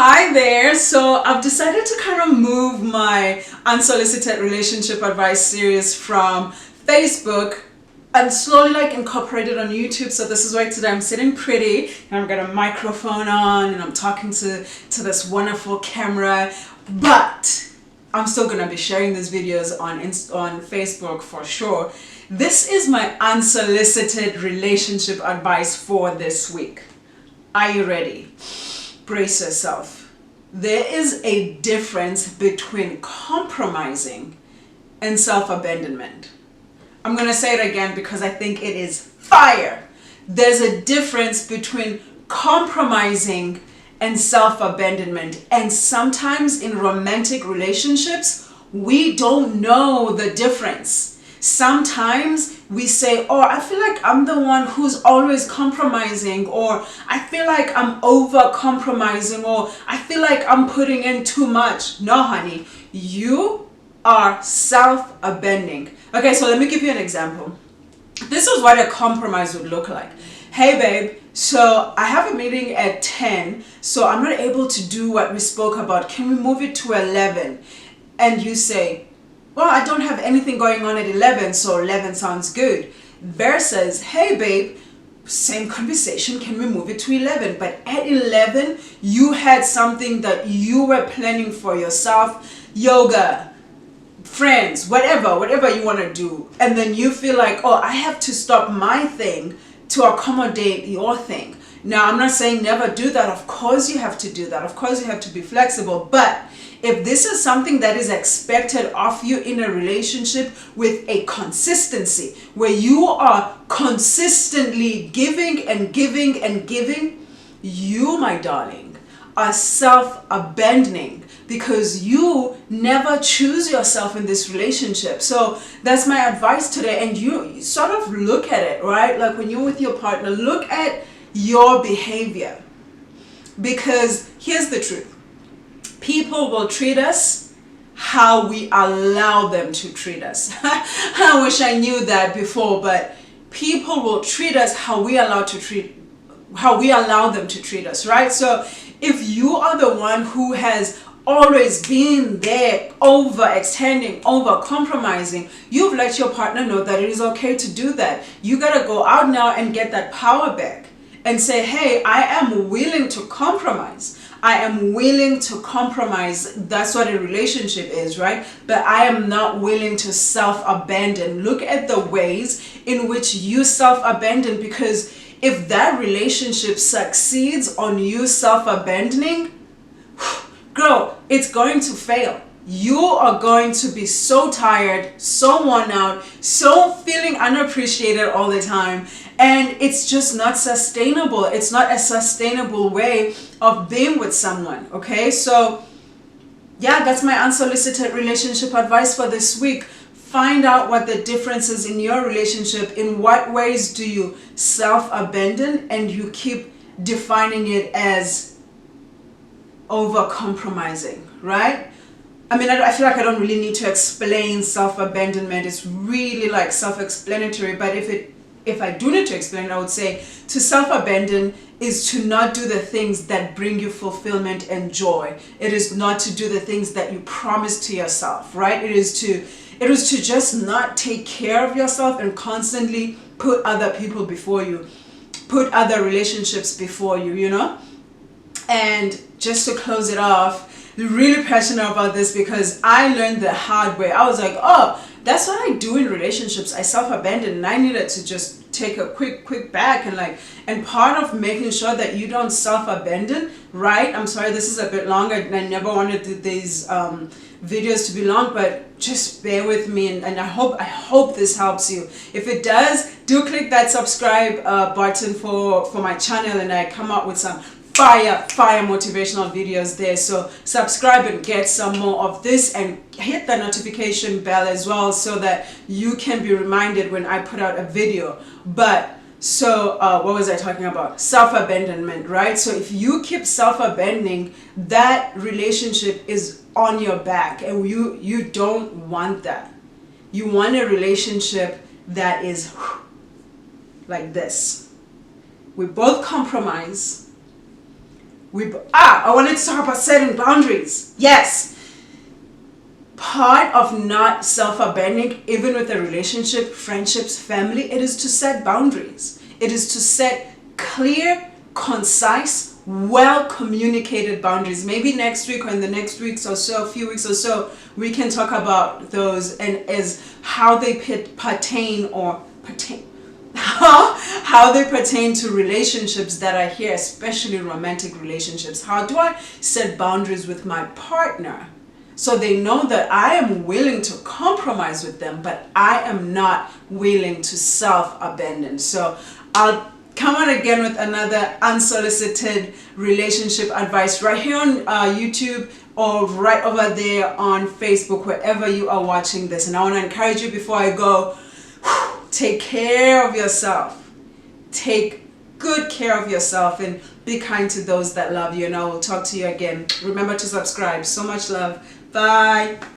Hi there. So I've decided to kind of move my unsolicited relationship advice series from Facebook and slowly incorporate it on YouTube. So this is why today I'm sitting pretty and I've got a microphone on and I'm talking to this wonderful camera, but I'm still gonna be sharing these videos on Facebook for sure. This is my unsolicited relationship advice for this week. Are you ready? Brace yourself. There is a difference between compromising and self-abandonment. I'm going to say it again because I think it is fire. There's a difference between compromising and self-abandonment. And sometimes in romantic relationships, we don't know the difference. Sometimes we say, oh, I feel like I'm the one who's always compromising, or I feel like I'm over compromising, or I feel like I'm putting in too much. No, honey, you are self-abandoning. Okay, so let me give you an example. This is what a compromise would look like. Hey babe, so I have a meeting at 10, so I'm not able to do what we spoke about. Can we move it to 11? And you say, well, I don't have anything going on at 11, so 11 sounds good. Versus, hey babe, same conversation, can we move it to 11? But at 11, you had something that you were planning for yourself, yoga, friends, whatever you want to do. And then you feel like, oh, I have to stop my thing to accommodate your thing. Now, I'm not saying never do that. Of course you have to do that. Of course you have to be flexible. But if this is something that is expected of you in a relationship with a consistency, where you are consistently giving and giving and giving, you, my darling, are self-abandoning because you never choose yourself in this relationship. So that's my advice today. And you sort of look at it, right? Like when you're with your partner, look at your behavior. Because here's the truth. People will treat us how we allow them to treat us. I wish I knew that before, but people will treat us how we allow them to treat us, right? So if you are the one who has always been there, overextending, over compromising, you've let your partner know that it is okay to do that. You gotta go out now and get that power back and say, hey, I am willing to compromise. I am willing to compromise. That's what a relationship is, right? But I am not willing to self-abandon. Look at the ways in which you self-abandon, because if that relationship succeeds on you self-abandoning, girl, it's going to fail. You are going to be so tired, so worn out, so feeling unappreciated all the time. And it's just not sustainable. It's not a sustainable way of being with someone, okay? So, yeah, that's my unsolicited relationship advice for this week. Find out what the difference is in your relationship. In what ways do you self-abandon and you keep defining it as over-compromising, right? I mean, I feel like I don't really need to explain self-abandonment. It's really like self-explanatory, but if I do need to explain it, I would say to self-abandon is to not do the things that bring you fulfillment and joy. It is not to do the things that you promise to yourself, right? It is to just not take care of yourself and constantly put other people before you, put other relationships before you, you know? And just to close it off, really passionate about this because I learned the hard way. I was like, oh, that's what I do in relationships. I self-abandon, and I needed to just take a quick back and part of making sure that you don't self-abandon, right? I'm sorry, this is a bit longer and I never wanted these videos to be long, but just bear with me and I hope this helps you. If it does, do click that subscribe button for my channel, and I come up with some fire motivational videos there. So subscribe and get some more of this, and hit the notification bell as well so that you can be reminded when I put out a video. But so what was I talking about? Self-abandonment, right? So if you keep self-abandoning, that relationship is on your back, and you don't want that. You want a relationship that is like this. We both compromise. I wanted to talk about setting boundaries. Yes. Part of not self-abandoning, even with a relationship, friendships, family, it is to set boundaries. It is to set clear, concise, well communicated boundaries. Maybe next week or in the next weeks or so, a few weeks or so, we can talk about those and as how they pertain how they pertain to relationships that are here, especially romantic relationships. How do I set boundaries with my partner so they know that I am willing to compromise with them, but I am not willing to self-abandon? So I'll come on again with another unsolicited relationship advice right here on YouTube or right over there on Facebook, wherever you are watching this. And I want to encourage you before I go, take care of yourself. Take good care of yourself and be kind to those that love you. And I will talk to you again. Remember to subscribe. So much love. Bye.